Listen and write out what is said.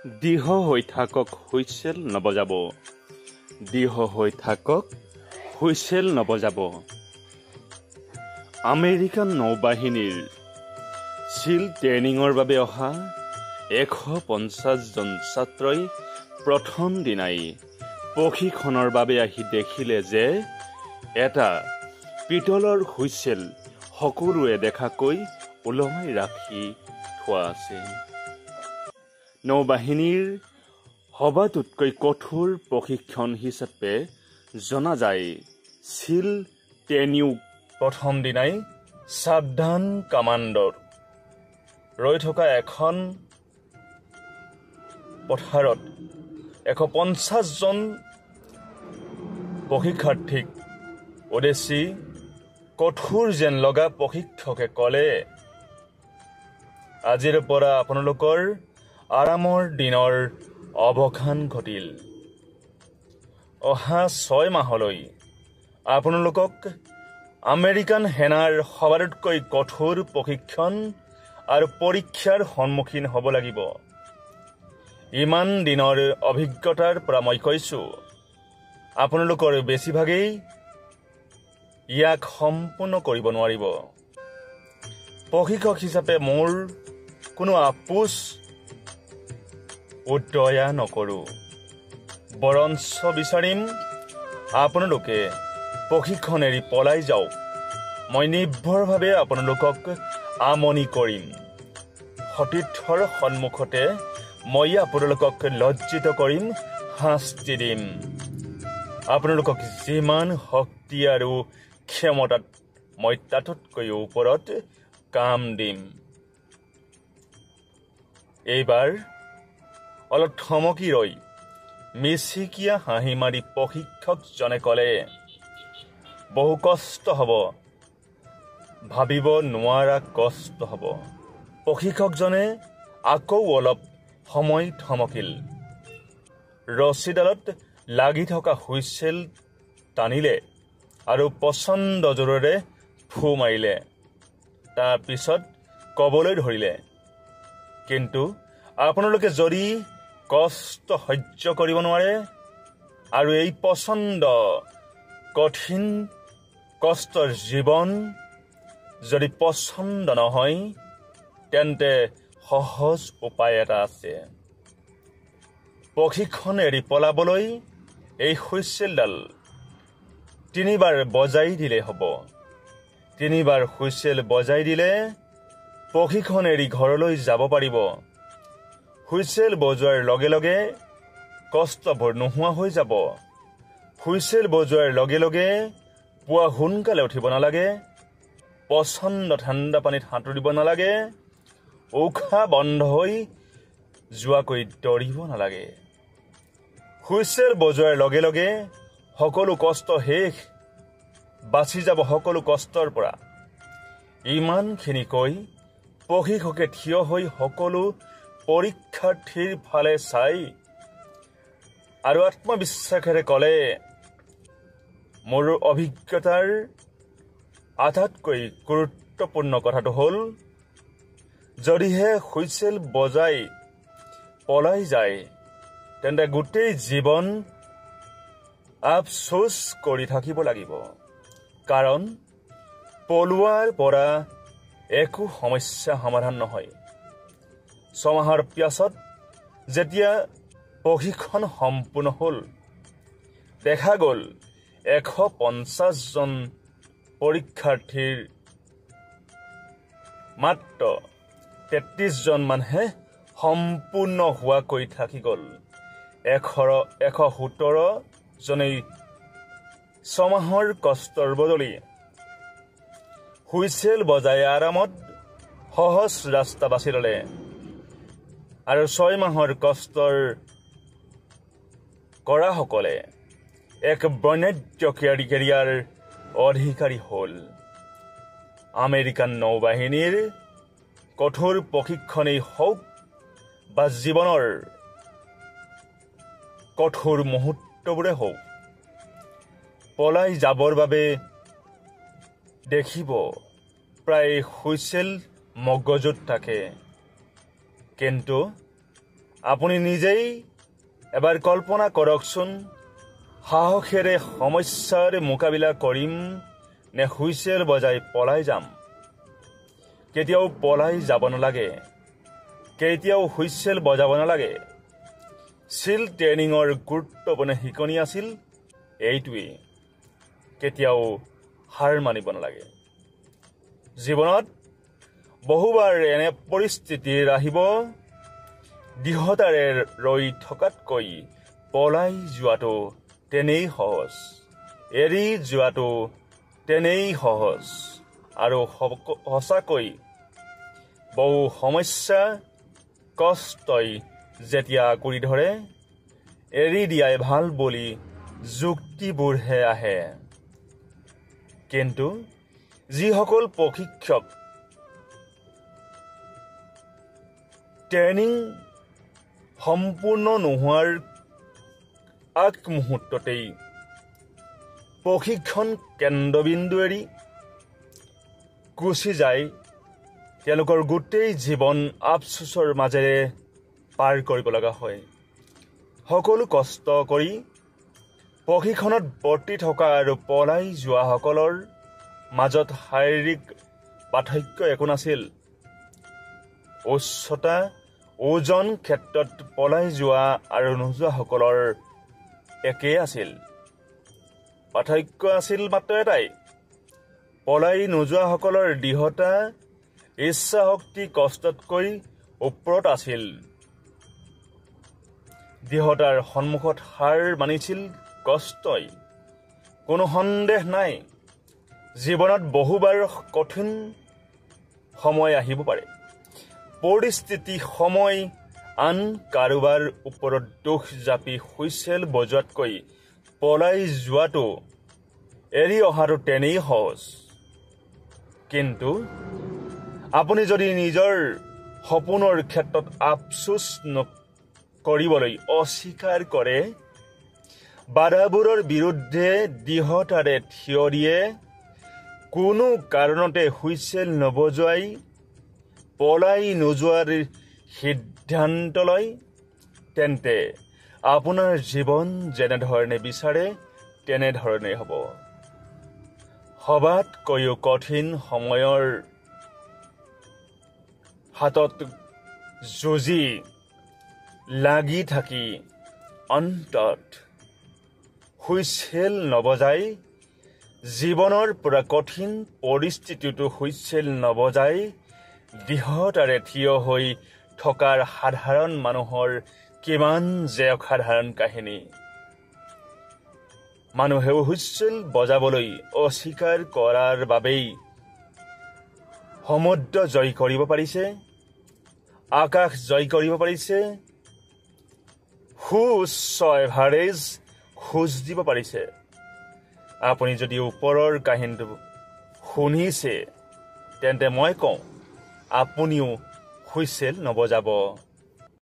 দৃঢ় হৈ থাকক, হুইছেল নবজাব। দৃঢ় হৈ থাকক, হুইছেল নবজাব। আমেৰিকান নৌবাহিনীৰ চিল ট্ৰেইনিঙৰ বাবে অহা 150 জন ছাত্ৰই প্ৰথম দিনাই প্ৰশিক্ষণৰ বাবে আহি দেখিলে যে এটা পিতলৰ হুইছেল সকলোৱে দেখাকৈ ওলমাই ৰাখি থোৱা আছে। নৌবাহিনীৰ সবাতোতকৈ কঠোৰ প্ৰশিক্ষণ হিচাপে জনা যায় চিল ট্ৰেইনিং। প্ৰথম দিনাই সাৱধান কামাণ্ডৰ ৰৈ থকা এখন পথাৰত 150 জন প্ৰশিক্ষাৰ্থীক উদ্দেশ্যি কঠোৰ যেন লগা প্ৰশিক্ষকে ক'লে, আজিৰ পৰা আপোনালোকৰ আৰামৰ দিনৰ অৱসান ঘটিল। অহা 6 মাহলৈ আপোনালোকক আমেৰিকান সেনাৰ সবাতোতকৈ কঠোৰ প্ৰশিক্ষণ আৰু পৰীক্ষাৰ সন্মুখীন হ'ব লাগিব। ইমান দিনৰ অভিজ্ঞতাৰ পৰা মই কৈছোঁ, আপোনালোকৰ বেছিভাগেই ইয়াক সম্পূৰ্ণ কৰিব নোৱাৰিব। প্ৰশিক্ষক হিচাপে মোৰ কোনো আপোচ উদয়া নকৰোঁ, বৰঞ্চ বিচাৰিম আপোনালোকে প্ৰশিক্ষণ এৰি পলাই যাওক। মই নিৰ্ভৰভাৱে আপোনালোকক আমনি কৰিম। সতীৰ্থৰ সন্মুখতে মই আপোনালোকক লজ্জিত কৰিম, শাস্তি দিম। আপোনালোকক যিমান শক্তি আৰু ক্ষমতাত মই তাতকৈ ওপৰত কাম দিম। এইবাৰ অলপ থমকি ৰৈ মিচিকিয়া হাঁহি মাৰি প্ৰশিক্ষকজনে ক'লে, বহু কষ্ট হ'ব, ভাবিব নোৱাৰা কষ্ট হ'ব। প্ৰশিক্ষকজনে আকৌ অলপ সময় থমকিল। ৰছীডালত লাগি থকা হুইছেল টানিলে আৰু প্ৰচণ্ড জোৰেৰে ফু মাৰিলে। তাৰ পিছত ক'বলৈ ধৰিলে, কিন্তু আপোনালোকে যদি কষ্ট সহ্য কৰিব নোৱাৰে আৰু এই প্ৰচণ্ড কঠিন কষ্টৰ জীৱন যদি পচন্দ নহয়, তেন্তে সহজ উপায় এটা আছে। প্ৰশিক্ষণ এৰি পলাবলৈ এই হুইছেলডাল 3 বাৰ বজাই দিলে হ'ব। 3 বাৰ হুইছেল বজাই দিলে প্ৰশিক্ষণ এৰি ঘৰলৈ যাব পাৰিব। হুইছেল বজোৱাৰ লগে লগে কষ্টবোৰ নোহোৱা হৈ যাব। হুইছেল বজোৱাৰ লগে লগে পুৱা সোনকালে উঠিব নালাগে, প্ৰচণ্ড ঠাণ্ডা পানীত সাঁতুৰিব নালাগে, উশাহ বন্ধ হৈ যোৱাকৈ দৌৰিব নালাগে। হুইছেল বজোৱাৰ লগে লগে সকলো কষ্ট শেষ, বাচি যাব সকলো কষ্টৰ পৰা। ইমানখিনি কৈ প্ৰশিক্ষকে থিয় হৈ সকলো পৰীক্ষাৰ্থীৰ ফালে চাই আৰু আত্মবিশ্বাসেৰে ক'লে, মোৰ অভিজ্ঞতাৰ আটাইতকৈ গুৰুত্বপূৰ্ণ কথাটো হ'ল, যদিহে হুইছেল বজাই পলাই যায়, তেন্তে গোটেই জীৱন আফচোচ কৰি থাকিব লাগিব। কাৰণ পলোৱাৰ পৰা একো সমস্যা সমাধান নহয়। 6 মাহৰ পিছত যেতিয়া প্ৰশিক্ষণ সম্পূৰ্ণ হ'ল, দেখা গ'ল 150 জন পৰীক্ষাৰ্থীৰ মাত্ৰ 33 জন মানুহে সম্পূৰ্ণ হোৱাকৈ থাকি গ'ল। 117 জনেই 6 মাহৰ কষ্টৰ বদলি হুইছেল বজাই আৰামত সহজ ৰাস্তা বাছি ল'লে আৰু 6 মাহৰ কষ্টৰ কৰাসকলে এক বৰ্ণাঢ্য কেৰিয়াৰ অধিকাৰী হ'ল। আমেৰিকান নৌবাহিনীৰ কঠোৰ প্ৰশিক্ষণেই হওক বা জীৱনৰ কঠোৰ মুহূৰ্তবোৰে হওক, পলাই যাবৰ বাবে দেখিব প্ৰায় হুইছেল মগজুত থাকে, কিন্তু আপুনি নিজেই এবাৰ কল্পনা কৰকচোন, সাহসেৰে সমস্যাৰ মোকাবিলা কৰিম নে হুইচেল বজাই পলাই যাম? কেতিয়াও পলাই যাব নালাগে, কেতিয়াও হুইচেল বজাব নালাগে। চিল ট্ৰেইনিঙৰ গুৰুত্বপূৰ্ণ শিকনি আছিল এইটোৱেই, কেতিয়াও হাৰ মানিব নালাগে। জীৱনত বহুবাৰ এনে পৰিস্থিতিৰ আহিব, দৃঢ়তাৰে ৰৈ থকাতকৈ পলাই যোৱাটো তেনেই সহজ, এৰি যোৱাটো তেনেই সহজ। আৰু সঁচাকৈ বহু সমস্যা কষ্টই যেতিয়া কৰি ধৰে, এৰি দিয়াই ভাল বুলি যুক্তিবোৰহে আহে। কিন্তু যিসকল প্ৰশিক্ষক ট্ৰেইনিং সম্পূৰ্ণ নোহোৱাৰ আগমুহূৰ্ততেই প্ৰশিক্ষণ কেন্দ্ৰবিন্দু এৰি গুচি যায়, তেওঁলোকৰ গোটেই জীৱন আফচোচৰ মাজেৰে পাৰ কৰিব লগা হয়। সকলো কষ্ট কৰি প্ৰশিক্ষণত বৰ্তি থকা আৰু পলাই যোৱাসকলৰ মাজত শাৰীৰিক পাৰ্থক্য একো নাছিল। উচ্চতা, ওজন ক্ষেত্ৰত পলাই যোৱা আৰু নোযোৱাসকলৰ একেই আছিল। পাৰ্থক্য আছিল মাত্ৰ এটাই, পলাই নোযোৱাসকলৰ দৃঢ়তা, ইচ্ছা শক্তি কষ্টতকৈ ওপৰত আছিল। দৃঢ়তাৰ সন্মুখত হাৰ মানিছিল কষ্টই। কোনো সন্দেহ নাই, জীৱনত বহুবাৰ কঠিন সময় আহিব পাৰে। পৰিস্থিতি, সময় আন কাৰোবাৰ ওপৰত দোষ জাপি হুইচেল বজোৱাতকৈ পলাই যোৱাটো, এৰি অহাটো তেনেই সহজ। কিন্তু আপুনি যদি নিজৰ সপোনৰ ক্ষেত্ৰত আফচোচ কৰিবলৈ অস্বীকাৰ কৰে, বাধাবোৰৰ বিৰুদ্ধে দৃঢ়তাৰে থিয় দিয়ে, কোনো কাৰণতে হুইচেল নবজোৱাই পলাই নোযোৱাৰ সিদ্ধান্ত লয়, তেন্তে আপোনাৰ জীৱন যেনেধৰণে বিচাৰে তেনেধৰণে হ'ব। সবাতকৈও কঠিন সময়ৰ হাতত যুঁজি লাগি থাকি অন্তত হুইচেল নবজাই, জীৱনৰ পৰা কঠিন পৰিস্থিতিটো হুইচেল নবজাই দৃঢ়তাৰে থিয় হৈ থকাৰ সাধাৰণ মানুহৰ কিমান যে অসাধাৰণ কাহিনী। মানুহেও হুইচেল বজাবলৈ অস্বীকাৰ কৰাৰ বাবেই সমুদ্ৰ জয় কৰিব পাৰিছে, আকাশ জয় কৰিব পাৰিছে, সুউচ্চ এভাৰেজ খোজ দিব পাৰিছে। আপুনি যদি ওপৰৰ কাহিনীটো শুনিছে, তেন্তে মই কওঁ, আপুনিও হুইচেল নবজাব।